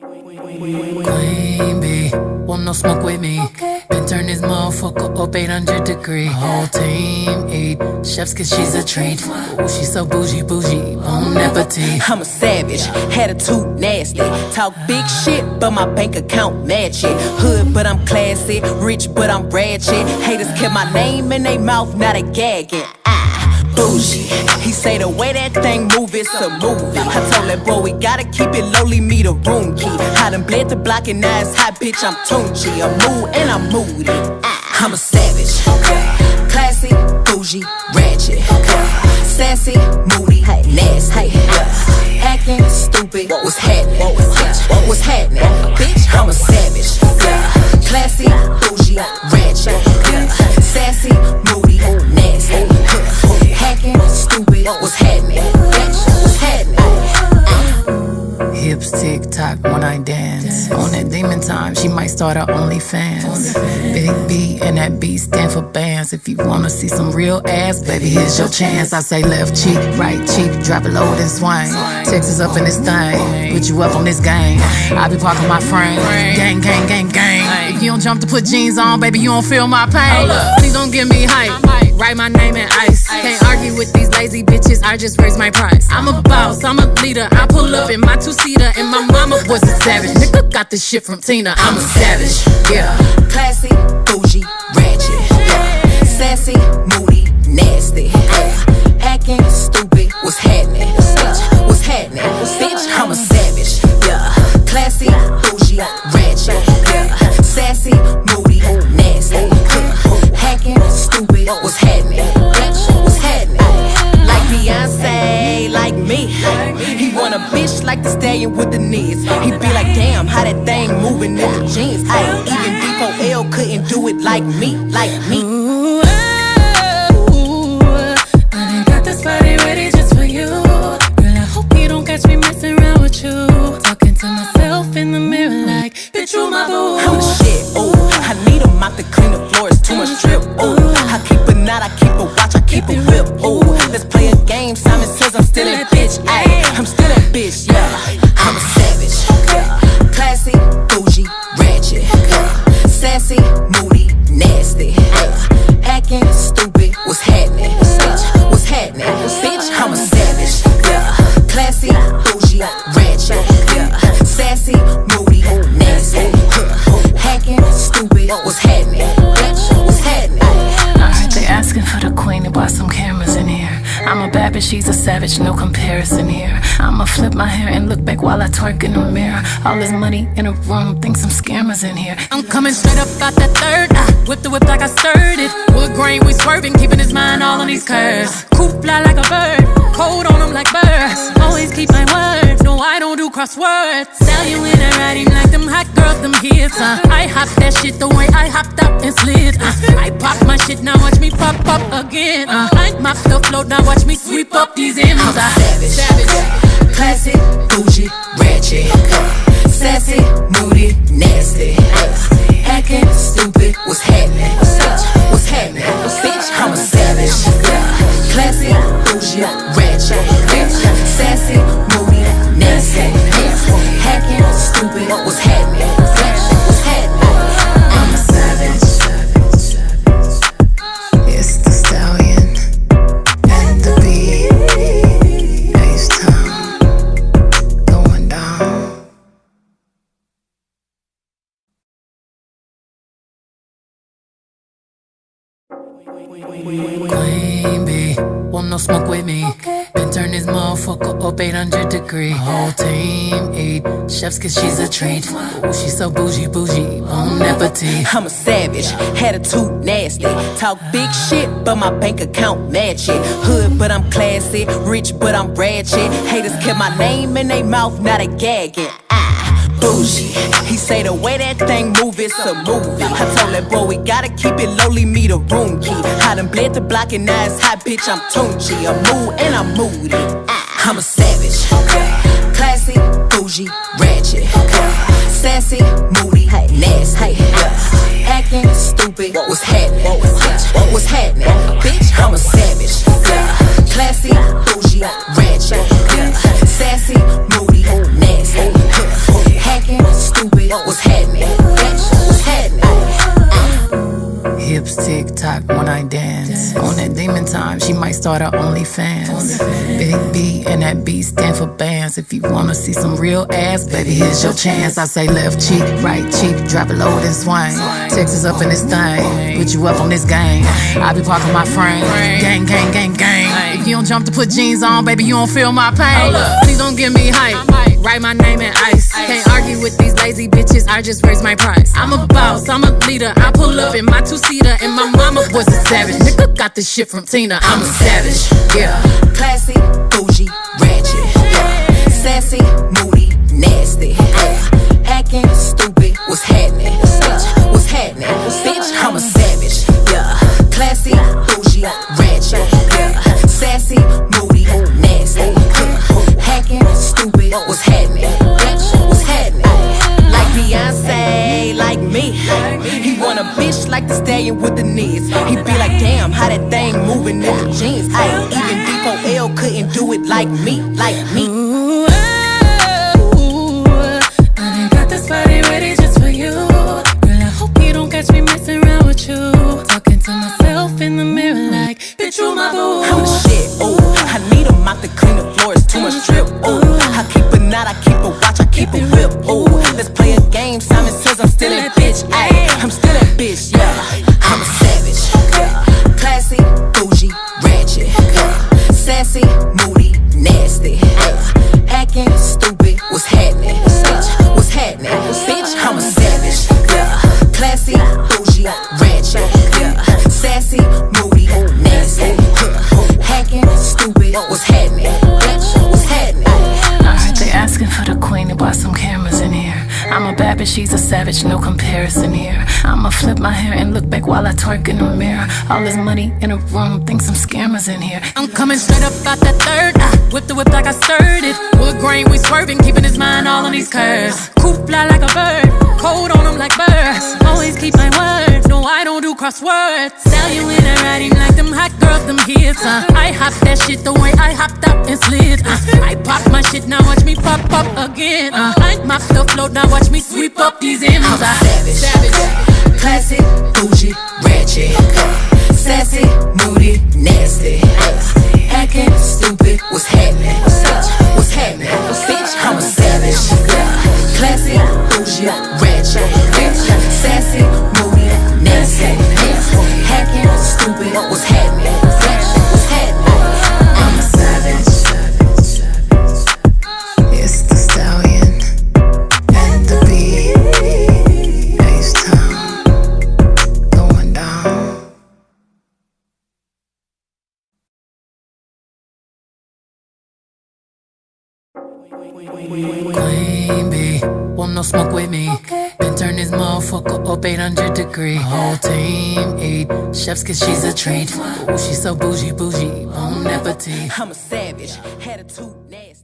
Queen bee, want no smoke with me. Been turn this motherfucker up 800 degrees. Whole team eat chefs cause she's a treat. Ooh, she's so bougie, bon appetit. I'm a savage, attitude nasty. Talk big shit, but my bank account match it. Hood, but I'm classy. Rich, but I'm ratchet. Haters kept my name in their mouth, now they gagging. Bougie. He say the way that thing move, it's a movie. I told that boy we gotta keep it lowly, me the room key. I done bled the block and now it's hot, bitch, I'm Tunchi. I'm mood and I'm moody. I'm a savage, classy, bougie, ratchet, sassy, moody, nasty, acting stupid. What's happening? What's happening? Bitch, I'm a savage, classy, bougie, ratchet, sassy, moody, nasty, hacking, stupid. What's happening? Bitch, what's happening? Hips tick tock when I dance. On that demon time, she might start her OnlyFans. Big B and that B stand for bands. If you wanna see some real ass, baby, here's your chance. I say left cheek, right cheek, drop it low then swing. Texas up in this thing, put you up on this game. I be parking my frame, gang, gang, gang, gang. If you don't jump to put jeans on, baby, you don't feel my pain. Please don't give me hype, write my name in ice. Can't argue with these lazy bitches, I just raise my price. I'm a boss, I'm a leader, I pull up in my two-seater, and my mama was a savage. Nigga got this shit from Tina, I'm a savage, yeah. Classy, bougie, ratchet, sassy, moody, nasty, acting stupid. What's happening? Bitch, what's happening? Bitch, I'm a savage, yeah. Classy, bougie, ratchet, sassy, moody, nasty, hacking stupid. What's happening? Bitch, what's happening? Like Beyonce, like me. He want a bitch like the stallion with the knees. He be like, damn, how that thing moving in the jeans. Ay, even D4L couldn't do it like me, like me. Ooh, I got this body ready just for you. Girl, I hope you don't catch me messing around with you. Talking to myself in the mirror like, bitch, you my boo. I'm the shit, ooh. I need a mop to clean the floor, it's too much drip, ooh. I keep a knot, I keep a watch, I keep a whip, ooh. Let's play a game, Simon says I'm still that bitch, ayy. I'm still that bitch, yeah. I'm a savage, classy, bougie, ratchet, sassy, moody, nasty, acting stupid. What's happening? Bitch, what's happening? Bitch, I'm a savage, classy, bougie, ratchet, sassy, moody, nasty, hacking stupid. What's happening? Bitch, what's happening? Alright, they asking for the queen to buy some cameras in here. I'm a bad bitch, she's a savage, no comparison here. I'ma flip my hair and look back while I twerk in the mirror. All this money in a room, think some scammers in here. I'm coming straight up out that third. Whip the whip like I stirred it. Wood grain, we swerving, keeping his mind all on these curves. Coop fly like a bird, cold on him like birds. Always keep my word, no I don't do crosswords. Sell you in a riding like them hot girls, them hits. I hop that shit the way I hopped out and slid. I pop my shit, now watch me pop up again. I mop the float, now watch me sweep up these M's. I'm a savage, classy, bougie, ratchet, sassy, moody, nasty, hacking stupid. What's happening? Bitch, what's happening? Bitch, I'm a savage, classy, bougie, ratchet, sassy, moody, nasty, hacking stupid. What's happening? Bitch, what's happening? I'm a savage. It's the stallion and the beat. H-Town going down. Queen bee, want no smoke with me. Been turn this motherfucker up 800 degrees. Whole team eat chefs cause she's a treat. Ooh, she's so bougie, bon appetit. I'm a savage, attitude nasty. Talk big shit, but my bank account match it. Hood, but I'm classy. Rich, but I'm ratchet. Haters kept my name in their mouth, now they gagging. Bougie. He say the way that thing move, it's a movie. I told that boy we gotta keep it lowly, me the room key. I done bled the block and now it's hot, bitch, I'm Tunchi. I'm mood and I'm moody. I'm a savage, classy, bougie, ratchet, sassy, moody, nasty, acting stupid. What's happening? Bitch, what's happening? Bitch, I'm a savage, classy, bougie, ratchet, sassy, moody, nasty, hacking vibe when I dance. On that demon time, she might start her OnlyFans. Big B and that B stand for bands. If you wanna see some real ass, baby, here's your chance. I say left cheek, right cheek, drop it low and swing. Texas up in this thing, put you up on this game. I be parking my frame, gang, gang, gang, gang. If you don't jump to put jeans on, baby, you don't feel my pain. Please don't give me hype, write my name in ice. Can't argue with these lazy bitches, I just raise my price. I'm a boss, I'm a leader, I pull up in my two-seater, and my mama was a savage. Nigga got this shit from Tina, I'm a savage, yeah. Classy, bougie, ratchet, yeah. Sassy, moody, nasty, yeah. Acting stupid, what's happening? Bitch, what's happening? Bitch, I'm a savage, yeah. Classy, bougie, ratchet, yeah. Sassy, moody, nasty, yeah. Hacking, stupid, what's happening? Bitch, what's happening? Like Beyonce, like me. He want a bitch like the stallion with the knees. He be like, damn, how that thing moving in the jeans. Ay, even D4L couldn't do it like me, like me. Ooh, I done got this body ready just for you. Girl, I hope you don't catch me messing around with you. Talking to myself in the mirror like, bitch, you my boo. I'm the shit, ooh. I need a mop to clean the floors, too much drip, ooh. I keep a knot, I keep a watch, I keep a whip, ooh. Let's play a game, Simon says I'm still that bitch, ayy. I'm still that bitch, yeah. I'm a savage, yeah. Classy, bougie, ratchet, yeah. Sassy, moody, nasty, yeah. Acting stupid, what's happening? Bitch, what's happening? Bitch, I'm a savage, yeah. Classy, bougie, ratchet, yeah. Sassy, moody, nasty, yeah. Hacking, stupid, what's happening? Bitch, what's happening? Alright, they asking for the queen to buy some cameras in here. I'm a bad bitch, she's a savage, no comparison here. I'ma flip my hair and look back while I twerk in the mirror. All this money in a room, think some scammers in here. I'm coming straight up out that third. Whip the whip like I stirred it. Wood grain, we swerving, keeping his mind all on these curves. Coop fly like a bird, cold on him like birds. Always keep my word, no I don't do crosswords. Sell you in and ride him like them hot girls, them hits. I hop that shit the way I hopped up and slid. I pop my shit, now watch me pop up again. I mop the float, now watch me sweep up these M's. I'm a savage, classy, bougie, ratchet, sassy, moody, nasty, acting stupid, what's happening? Bitch, what's happening? Bitch, I'm a savage, classy, bougie, ratchet, sassy, moody, nasty, acting stupid, what's happening? Bitch, what's happening? I'm a savage. It's the stallion and the bee. H-Town going down. Queen bee, want no smoke with me. Been turn this motherfucker up 800 degrees. Whole team eat chefs cause she's a treat. Ooh, she's so bougie, bougie, bon appetit. I'm a savage, attitude nasty.